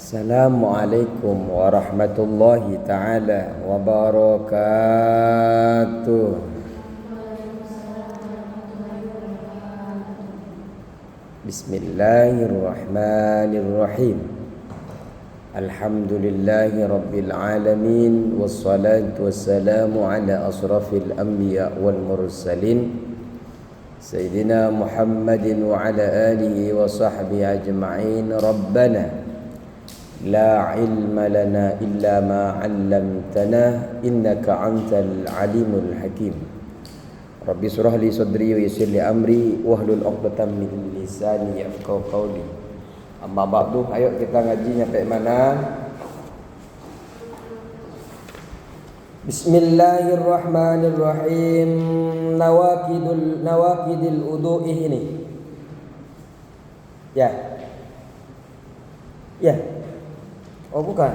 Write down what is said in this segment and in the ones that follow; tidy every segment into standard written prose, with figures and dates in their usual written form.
Assalamualaikum warahmatullahi ta'ala wabarakatuh. Bismillahirrahmanirrahim. Alhamdulillahi rabbil alamin. Wassalatu wassalamu ala asrafil anbiya wal mursalin Sayyidina Muhammadin wa ala alihi wa sahbihi ajma'in. Rabbana la ilma lana illa ma 'allamtana innaka antal alimul hakim. Rabbi surah li sadri wa yassir li amri wahlul 'uqdatam min lisani yafqahu qawli. Amma ba'du, ayo kita ngaji nyampe mana? Bismillahirrahmanirrahim. Nawaqidul wudu'i ini. Ya. Oh bukan.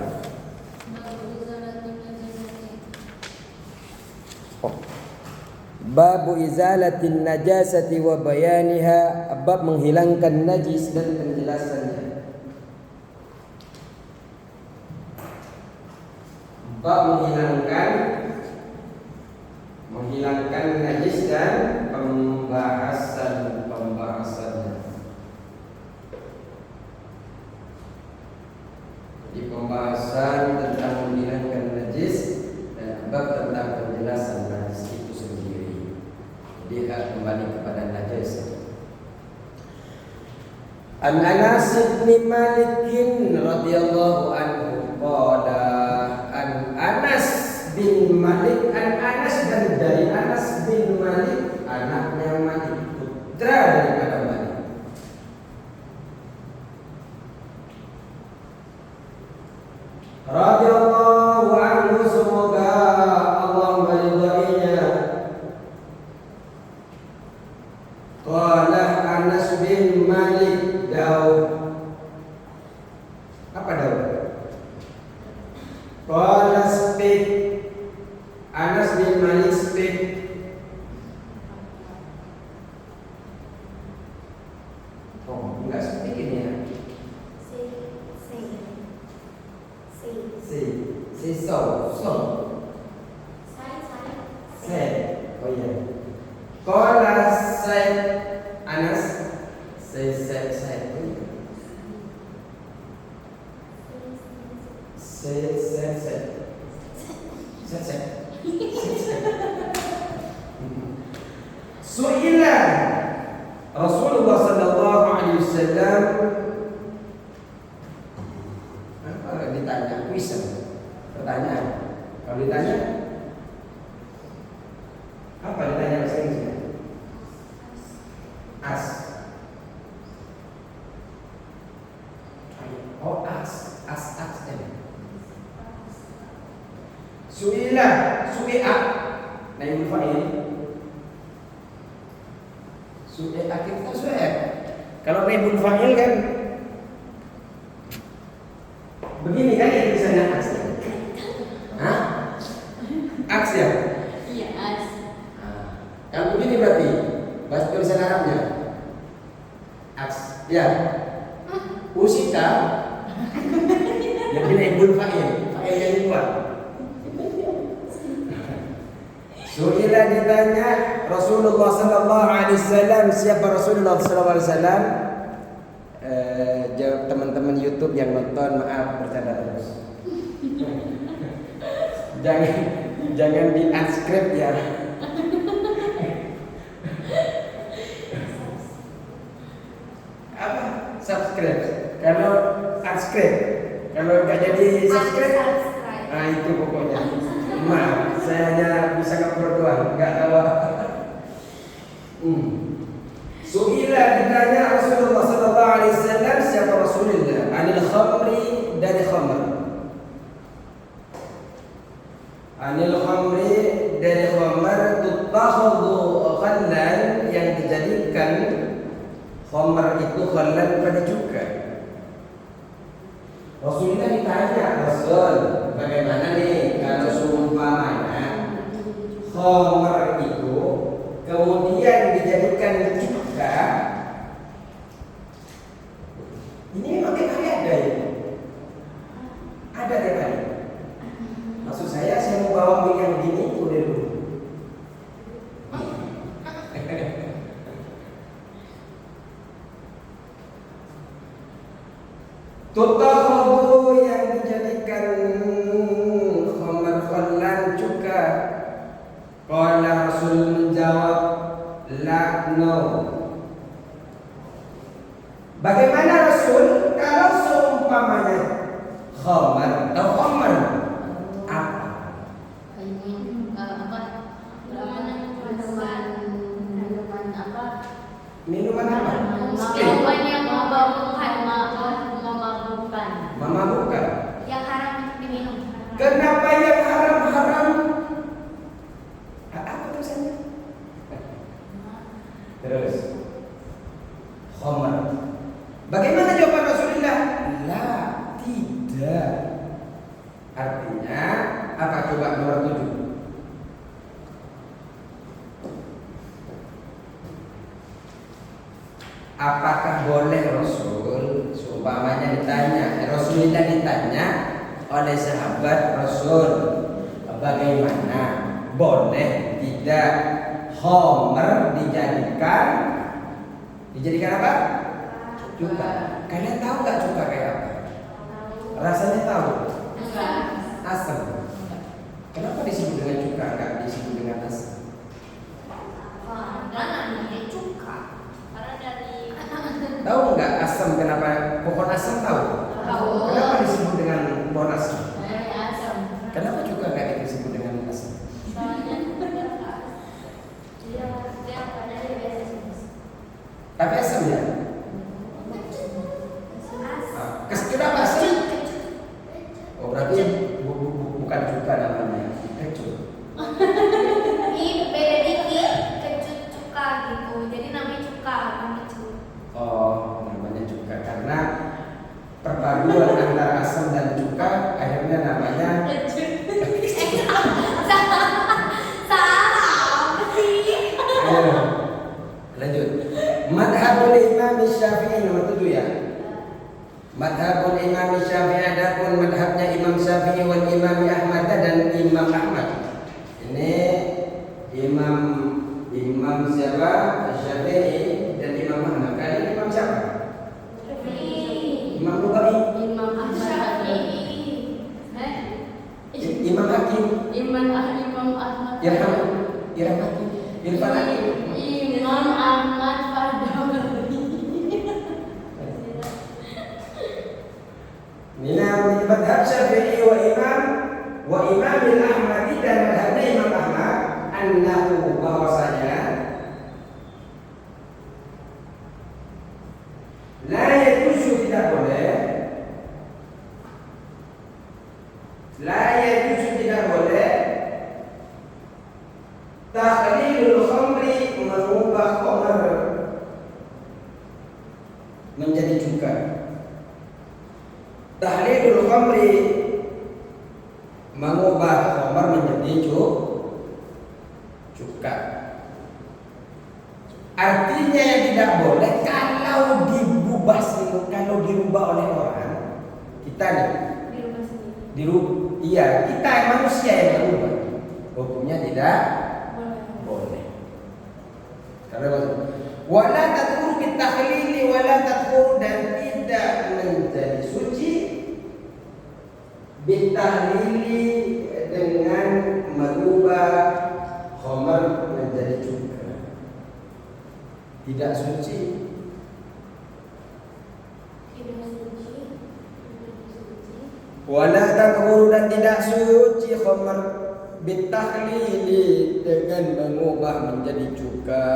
Babu izalatin najasati wa bayaniha, bab menghilangkan najis dan penjelasannya. Bab menghilangkan najis dan pembahasannya. Di pembahasan tentang menghilangkan najis dan bab tentang penjelasan najis itu sendiri. Dia kembali kepada najis. An Anas bin Malik radhiyallahu anhu qala, an Anas bin Malik, an Anas dan dari Anas bin Malik, anaknya Malik, putra daripada Malik. Radhiyallahu anhu, semoga Allah meridainya. Qala Anas bin Malik, Daud. Apa Daud? Qala speak. Anas bin Malik speak. Oh, enggak speak ini ya. So. Say. Oh iya. Qala say. Anas say. Oh iya. Say. Su'ila Rasulullah sallallahu alaihi wasallam, apa ditanya? Kuisan. Pertanyaan. Kalau ditanya apa ditanya bahasa Inggrisnya? Ask. Oh, ask. Su'ila. Naibul fa'il. Su'ila kita su'il. Kalau naibul fa'il kan begini kan yang tulisannya ask. Hah? Aks ya? Iya, aks. Kalau begini berarti bahasa tulisan Arabnya aks. Ya. Usita. Yang naibul fa'il. Fa'il yang keluar. Su'ila, ditanya Rasulullah sallallahu alaihi wasallam, siapa Rasulullah sallallahu alaihi wasallam? Jawab teman-teman YouTube yang nonton, maaf bercanda terus. Jangan di unscript ya. Apa? Subscribe. Kalau unscript, kalau nggak jadi subscribe, nah itu pokoknya. Maaf, saya hanya bisa ngapur doang, nggak tahu apa. Su'ila, ditanya Rasulullah sallallahu alaihi wasallam, siapa Rasulullah? Anil khamri, dari khamr. Anil khamri, dari khamr, tutakhadhu khallan, yang dijadikan khamr itu khallan pada cukai. Rasulullah ditanya, Rasul, bagaimana nih kalau seumpamanya khamr itu kemudian dijadikan cuka? Ini memang ada itu. Tutakhadhu yang dijadikan khamar khallan cuka. Qala Rasul menjawab, la no. Bagaimana Rasul kalau seumpamanya khamar atau khamar apa? Minuman apa? Minuman yang memabukkan. Yang haram diminum. Kenapa yang haram-haram? Apa tulisannya? Terus khamar. Bagaimana jawaban Rasulullah? La, tidak. Artinya apa? Coba nomor 7. Apakah boleh Rasul, seumpamanya ditanya, Rasulullah ditanya oleh sahabat Rasul, bagaimana boleh tidak khamar dijadikan apa? Cuka. Kalian tahu nggak cuka kayak apa? Rasanya tahu? Asam. Kenapa disebut dengan cuka, nggak disebut dengan asam? Tahu nggak asam kenapa? Pohon asam tahu? Kenapa disebut dengan pohon asam? Kenapa juga nggak disebut dengan asam? Tapi asam ya? Kenapa asam? Oh berarti bukan cuka namanya, kecut. Beda dikit, kecut cuka gitu. Jadi namanya cuka, bukan kecut. Oh, namanya cuka karena perpaduan antara asam dan cuka akhirnya namanya salah sih. Ayo, lanjut. Madhabul Imam Syafi'i nomor 7 ya. Madhabul Imam Syafi'i, adapun madhabnya Imam Syafi'i wal Imam Ahmad dan Imam Ahmad. Ini Imam siapa? Syafi'i dan Imam Ahmad. Kalian Imam siapa? Imam Bukhari. Imam Ahmad. Imam Hakim. Imam Ahmad. Irfan Hakim. Irfan Hakim. Imam Ahmad Fadawi. Minam madhab Syafi'i wa Imam Ahmad dan madhabnya Imam Ahmad annahu bahwasanya la yajuzu tidak boleh takhlilul khamri mengubah khamr menjadi cuka. Tahlilul khamri mengubah khamr menjadi cuka. Artinya yang tidak boleh kalau dirubah oleh orang, kita nih kita manusia yang berubah, hukumnya tidak boleh. Karena wala tadkhulu bitakhlili wala tadkhulu dan tidak menjadi suci bitahlili dengan merubah khamar menjadi cuka. Tidak suci. Wala tadkhulu dan tidak suci khamar bitahlili dengan mengubah menjadi cuka.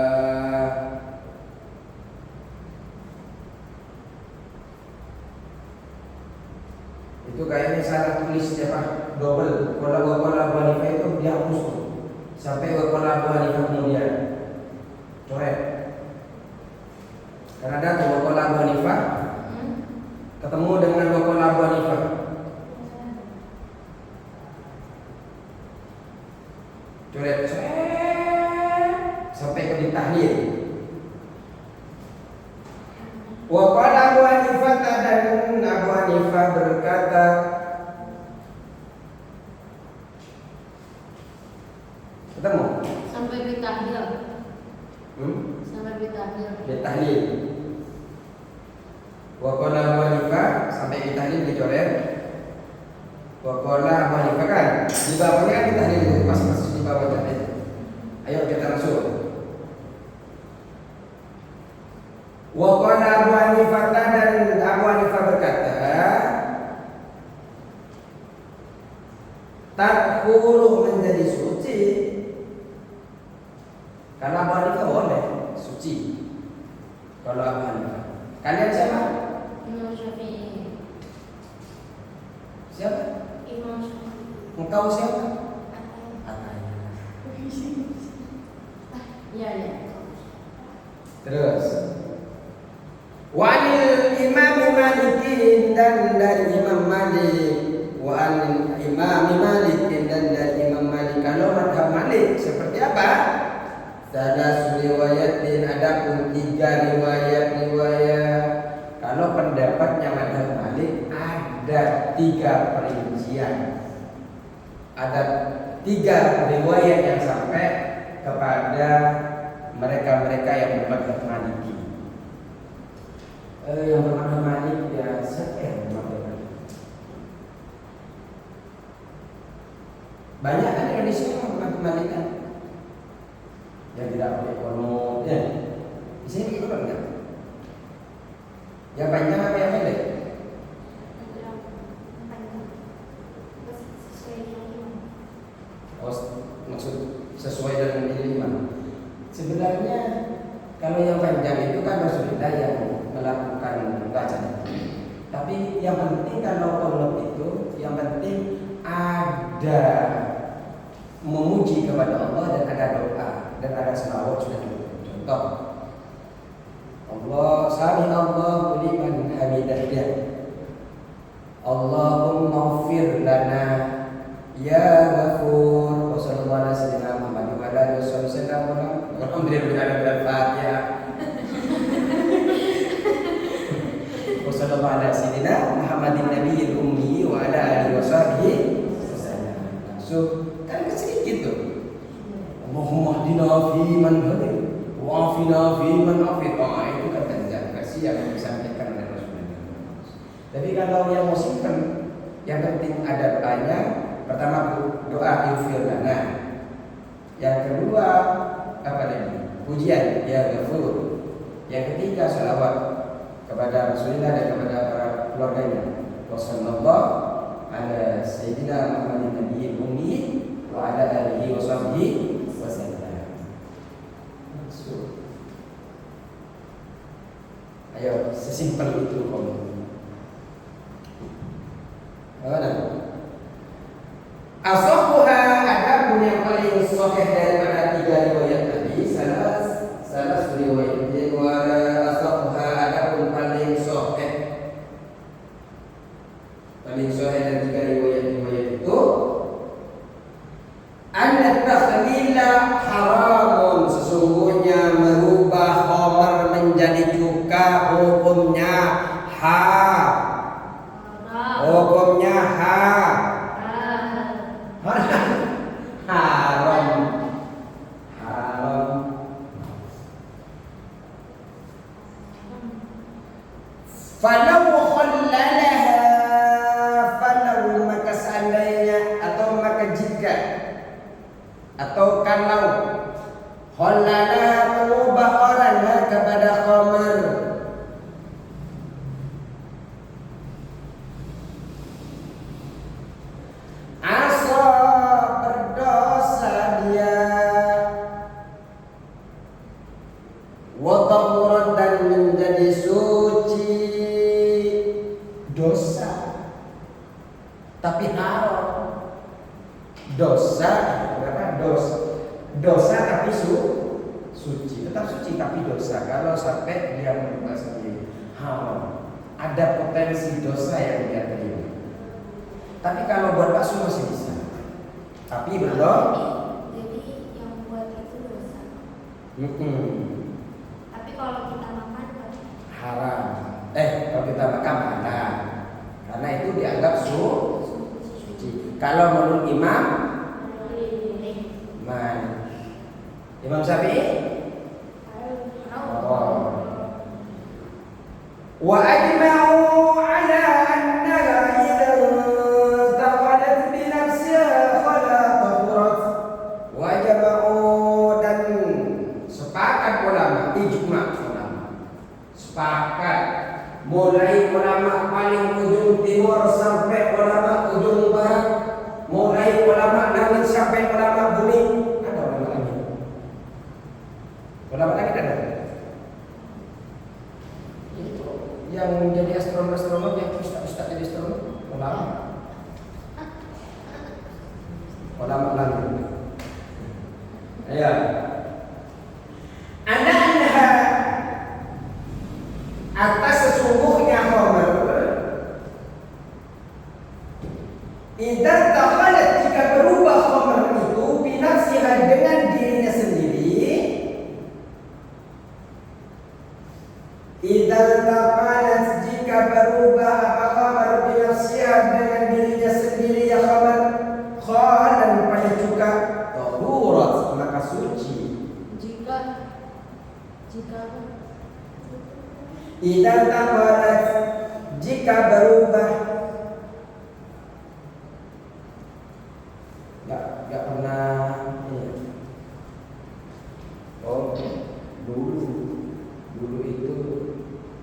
Itu kayaknya salah tulis siapa? Double. Kalau Abu Hanifah itu dihapus sampai Abu Hanifah kemudian coret. Karena ada Abu Hanifah ketemu dengan Abu Hanifah. Coret sampai ke ditahlil. Wa qala Abu Hanifah dan Abu Hanifah berkata ketemu sampai ditahlil. Sampai ditahlil. Ditahlil. Wa qala Abu Hanifah sampai tathuru menjadi suci. Kalau Abu Hanifah boleh suci. Kalau Abu Hanifah. Kalian siapa? Imam Syafi'i. Siapa? Imam Syafi'i. Engkau siapa? Ataya. Iya. Terus Wa'anil Imam Malikin dan dari Imam Malik. Wa'anil Imam Malikin dan dari Imam Malik. Kalau madhab Malik seperti apa? Salah riwayatin, ada pun 3 riwayat. Kalau pendapatnya madhab Malik ada 3 perincian. Ada 3 riwayat yang sampai kepada mereka-mereka yang bermadhab Maliki. Yang bermadhab Malik ya sekian banyak kan Indonesia yang bermadhab Malik kan, yang tidak pakai kono ya. Di sini itu kan enggak. Yang panjang apa yang pendek? Oh, maksud sesuai dengan iman. Sebenarnya kalau yang panjang itu kan Rasulullah yang melakukan bacaan. Tapi yang penting kalau qunut itu yang penting ada memuji kepada Allah dan ada doa dan ada selawat sudah cukup. Contoh Allah sami Allahu liman hamidah. Allahumma ighfir lana ya Ghafur. Wassallallahu ala sayyidina Muhammad wa ala alihi wasallam. Alhamdulillah Al-Fatihah. Wassallallahu ala sayyidina Muhammadin nabiyil ummi wa ala alihi washabbihi wasallam. Langsung kan sedikit tuh. Allahumma hdina fi man hadayt wa afina fi man afid. Itu kan panjang versi yang disampaikan oleh Rasulullah. Tapi kalau yang mau simpen, yang penting ada doanya. Pertama doa ighfir lana. Yang kedua apa lagi? Pujian ya Ghafur. Yang ketiga salawat kepada Rasulullah dan kepada para keluarganya. Wassallallahu ala sayyidina Muhammadin nabiyil ummi wa ala alihi washabbihi wasallam. Ayo sesimpel itu kamu. Mana? Asahha ada pun yang paling sahih daripada 3 riwayat tadi. Salah riwayat wa asahha ada pun paling sahih. Paling sahih dari 3 riwayat itu anna takhlila haramun, sesungguhnya merubah khamar menjadi cuka hukumnya hukumnya haram. Falau khallalaha, falau maka seandainya atau maka jika atau kalau khallalaha mengubah orangnya kepada khamar, asa berdosa dia, wa tahuran dan menjadi suci. Dosa tapi haram. Dosa berapa? Dosa tapi suci, tetap suci tapi dosa. Kalau sampai dia merubah sendiri haram, ada potensi dosa yang dia terima. Tapi kalau buat bakso masih bisa. Tapi belum. Jadi yang buat itu dosa. Tapi kalau kita makan haram. Kalau kita makan halal. Karena itu dianggap suci. Kalau menurut Imam Syafi'i, wa ajma'u ala annaha idza taqadat bi nafsiha fala tahurat. Wa ajma'u dan sepakat ulama, ijma' ulama. Sepakat mulai ulama paling ujung timur sampai ulama ujung barat, mulai ulama Ulama lagi. Ya. Anha atas sesungguhnya khamar idza takhalat jika berubah khamar itu binafsiha dengan dirinya sendiri. Idza takhalat jika berubah apa khamar binafsiha dengan dirinya sendiri ya khamar khalan pada juga tahurat maka suci. Jika Idza takhalat jika berubah nggak pernah ini. Oh dulu itu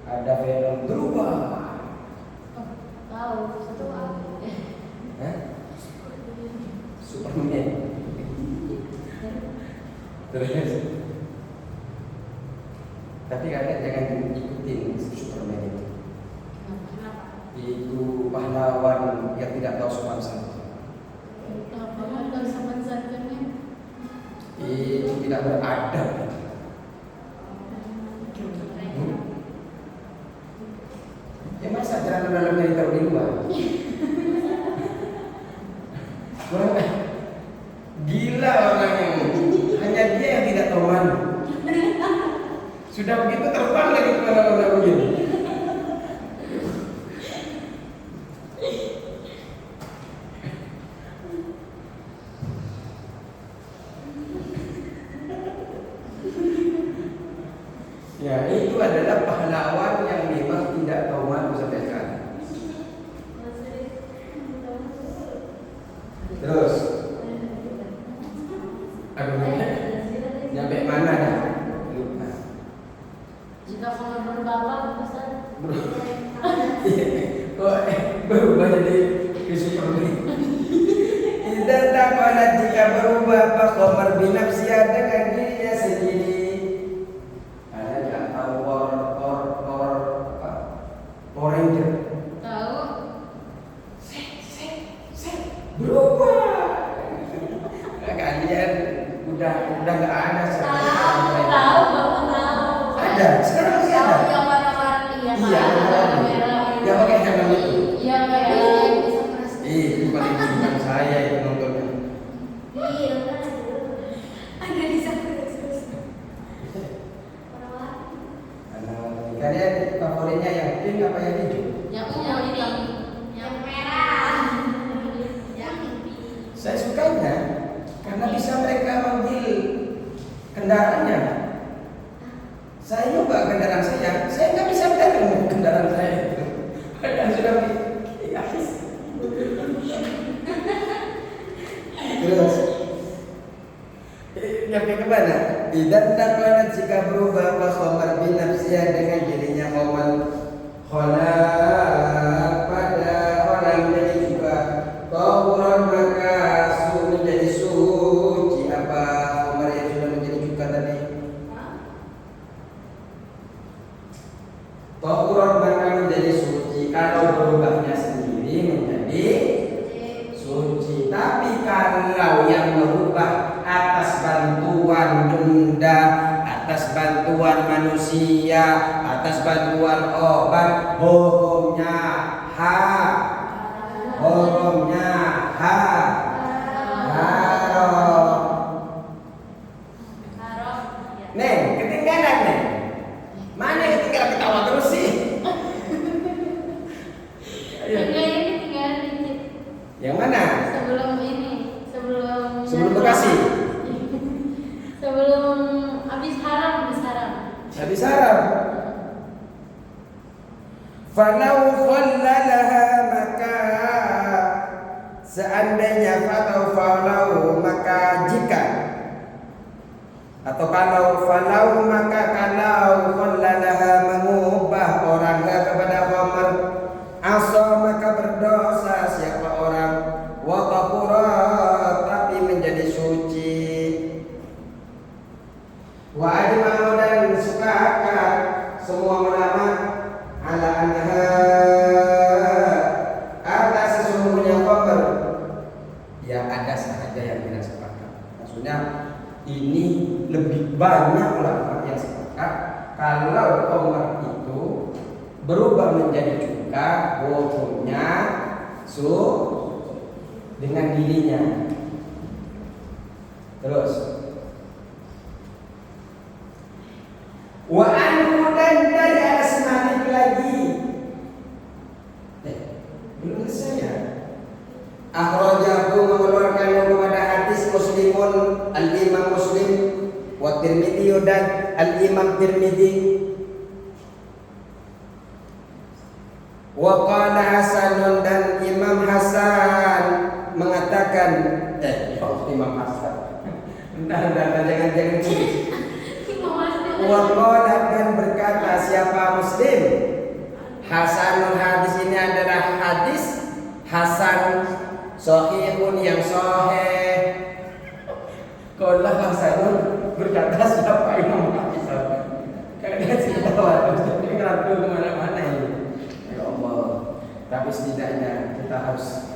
ada film berubah. tahu satu apa? Superman. Terus tapi kalian jangan ikutin Superman itu. Kenapa? Itu pahlawan yang tidak tahu sopan santun. Itu tidak beradab. Ya masa ajaran dalamnya ditaruh di luar? Gila orang yang hanya dia yang tidak tahu malu. Sudah begitu terbang lagi kemana-mana begini. Ya itu adalah pahlawan yang memang tidak tahu malu sampai sekarang. Terus, nyampe mana dah? Lupa. Jika khamar berubah Ustaz? Berubah jadi Superman. Idza taqalat jika berubah apa khamar binafsiha dengan dirinya sendiri. Power Ranger. Tahu? Berubah. Kalian udah nggak ada sekarang. Tahu, Bapak tahu. Ada, sekarang masih ada. Tahu yang warna-warni ya. Iya, merah. yang pakai helm itu. Iya, kayak bisa keras. Itu paling bukan saya itu nontonnya. Iya, ada di sana terus. Warna-warni. Kalian favoritnya yang pink apa yang hijau? Yang ungu, yang merah. Yang Saya sukanya karena bisa mereka manggil kendaraannya. Saya nyoba kendaraan saya nggak bisa datang kendaraan saya itu. Padahal sudah ya. Terus nyampe ke mana? Idan taqalat jika berubah apa khamar binafsiha dengan dirinya khamar khalaq pada orang menjadi juga tahuran maka menjadi suci apa khamar yang sudah menjadi juga tadi. Tahuran maka menjadi suci kalau berubahnya sendiri menjadi suci. Tapi kalau yang berubah atas bantuan benda, atas bantuan manusia, atas bantuan obat, hukumnya haram. Neng, ketinggalan Neng. Mana yang ketinggalan ketawa terus sih? tinggal dikit. Yang mana? Sebelum Bekasi. Sebelum habis haram. Habis haram. Falau khallalaha maka seandainya falau maka jika atau kalau falau maka kalau khallalaha mengubah orangnya kepada khamar asa maka berdosa siapa orang wa tahurat tapi menjadi suci. Wa ajma'u dan sepakat semua ulama ala anha ini lebih banyak ulama yang sepakat kalau khomer itu berubah menjadi cuka hukumnya dengan dirinya. Terus wa anhu dan dari Anas Malik lagi. Belum selesai ya. Akhrajahu mengeluarkan kepada hadis Muslimun al-Imam Muslim wa Tirmidzi dan al-Imam Tirmidzi. Wa qala Hasanun dan Imam Hasan mengatakan Imam Hasan. Jangan tulis. Wa qala dan berkata siapa Muslim? Hasanul hadis ini adalah hadis hasan sahihun yang sahih. Qala Hasanun berkata siapa Imam Hasan? Kalian tidak tahu ini ngaku kemana-mana ini. Ya Allah. Tapi setidaknya kita harus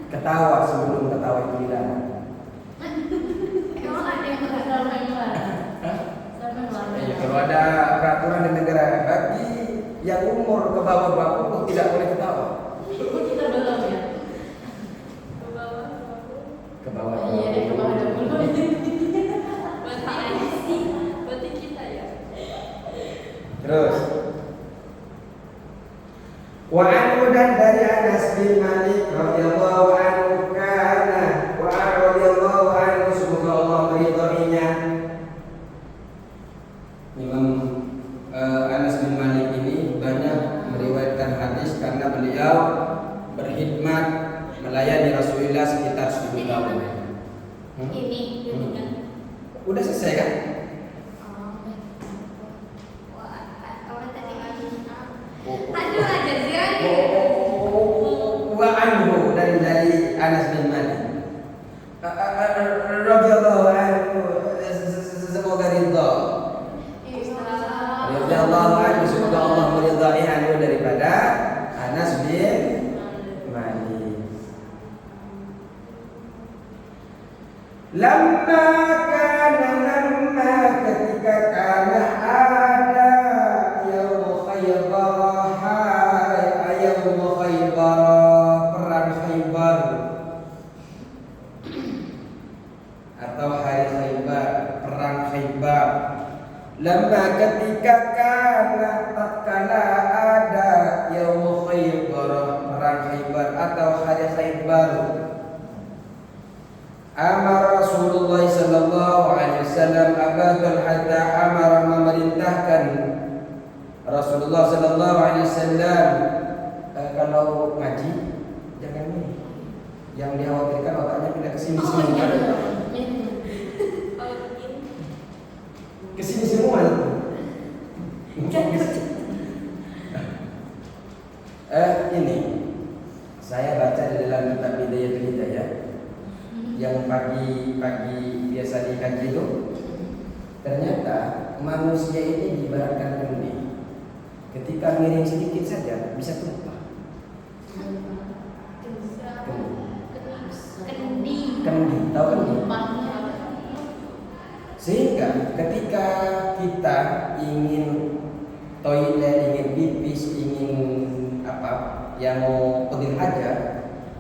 ketawa sebelum ketawa itu hilang. Emang ada yang benar-benar? Ya, kalau ada peraturan di negara bagi yang umur ke bawah 20 tidak boleh ketawa. Kita belum ya. Ke bawah. Iya, ke bawah 20. Berarti kita ya. Terus wa anhu dan dari Anas bin Malik radhiyallahu anhu kana wa radhiyallahu anhu semoga Allah meridhoinya. Imam Anas bin Malik ini banyak meriwayatkan hadis karena beliau berkhidmat melayani Rasulullah sekitar 10 tahun. Ini kan. Udah selesai kan? Aduh, ada ziarah. Wa anhu dari Anas bin Malik radhiyallahu anhu semoga ridha. Radhiyallahu anhu semoga Allah meridhai anhu daripada Anas bin Malik. Lamma ketika kana ada yaum Khaybar perang Khaybar atau hari Khaybar perang Khaybar. Lamma ketika kana tatkala ada yaum Khaybar perang Khaybar atau hari Khaybar, amar Rasulullah sallallahu alaihi wasallam Abu Talha amar memerintahkan Rasulullah sallallahu alaihi wasallam kalau ngaji jangan ini yang dikhawatirkan otaknya pindah ke sini semua. Ke sini semua. Ini saya baca di dalam kitab Bidayatul Hidayah yang pagi-pagi biasa dikaji itu, ternyata manusia ini diibaratkan kendi. Ketika miring sedikit saja bisa tumpah. Kendi, tahu kendi? Sehingga ketika kita ingin toilet, ingin pipis, ingin apa, yang mau pergi aja,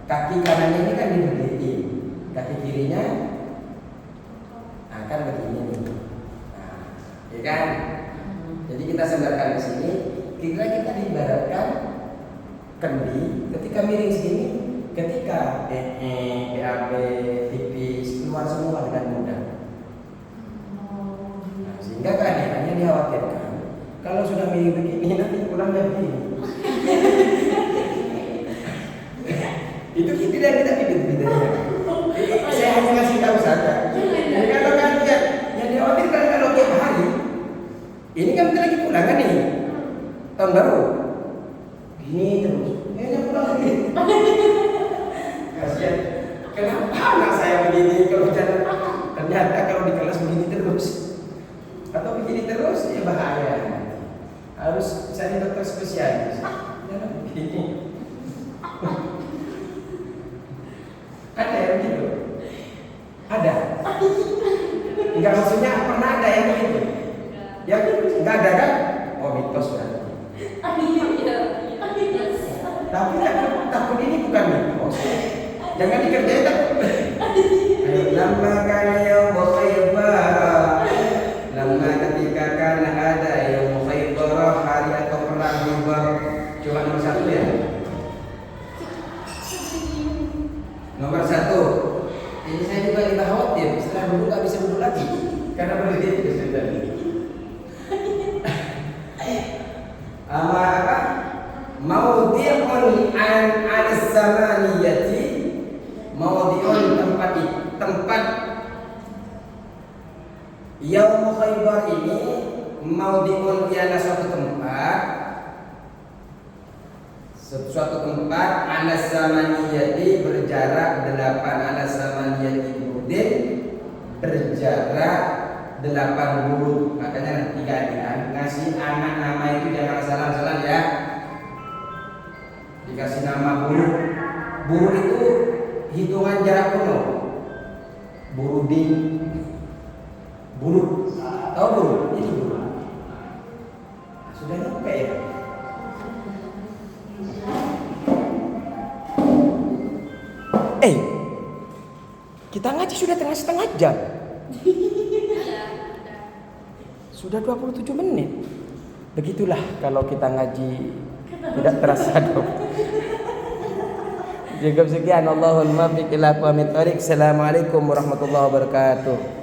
kaki kanannya ini kan diberdiri, kaki kirinya akan begini nih, ya kan? Jadi kita sandarkan di sini, kira kita diibaratkan kendi. Ketika miring segini, ketika BAB, pipis keluar semua dengan mudah. Sehingga keadaannya dikhawatirkan kalau sudah miring begini nanti pulangnya begini. Itu tidak beda-bedanya. Saya hanya ngasih tahu saja. Jadi kalau kan yang dikhawatirkan kalau tiap hari, ini kan kita lagi pulang kan nih tahun baru, gini terus, ini pulang lagi. Kasihan. Kenapa anak saya begini kalau jalan? Ternyata kalau di kelas begini terus. Atau begini terus ya bahaya. Harus cari dokter spesialis. Jangan begini. Ada yang begitu? Ada. Enggak Jangan dikerjain tak. Lama kana yaum Khaybar. Lama ketika kana ada yaum Khaybar, hari atau perang Khaybar. Coba nomor 1 ya. Nomor 1. Ini saya juga lagi khawatir. Setelah dulu nggak bisa duduk lagi karena berhenti itu sudah. Apa? Maudhi'un an al-samaniyati. Maudhi'un tempat Yaum Khaybar ini. Maudhi'un ialah suatu tempat al-samaniyati berjarak 8 al-samaniyati budin, berjarak 8 buruk. Makanya nanti kalian ngasih anak nama itu jangan salah-salah ya. Dikasih nama buruk. Buruk itu hitungan jarak kuno. Burudin. Buruk. Tahu buruk? Ini buruk. Sudah nyampe ya? Kita ngaji sudah setengah jam. Sudah 27 menit. Begitulah kalau kita ngaji tidak terasa dong. Cukup sekian. Allahul muwaffiq ila aqwamit thoriq. Assalamualaikum warahmatullahi wabarakatuh.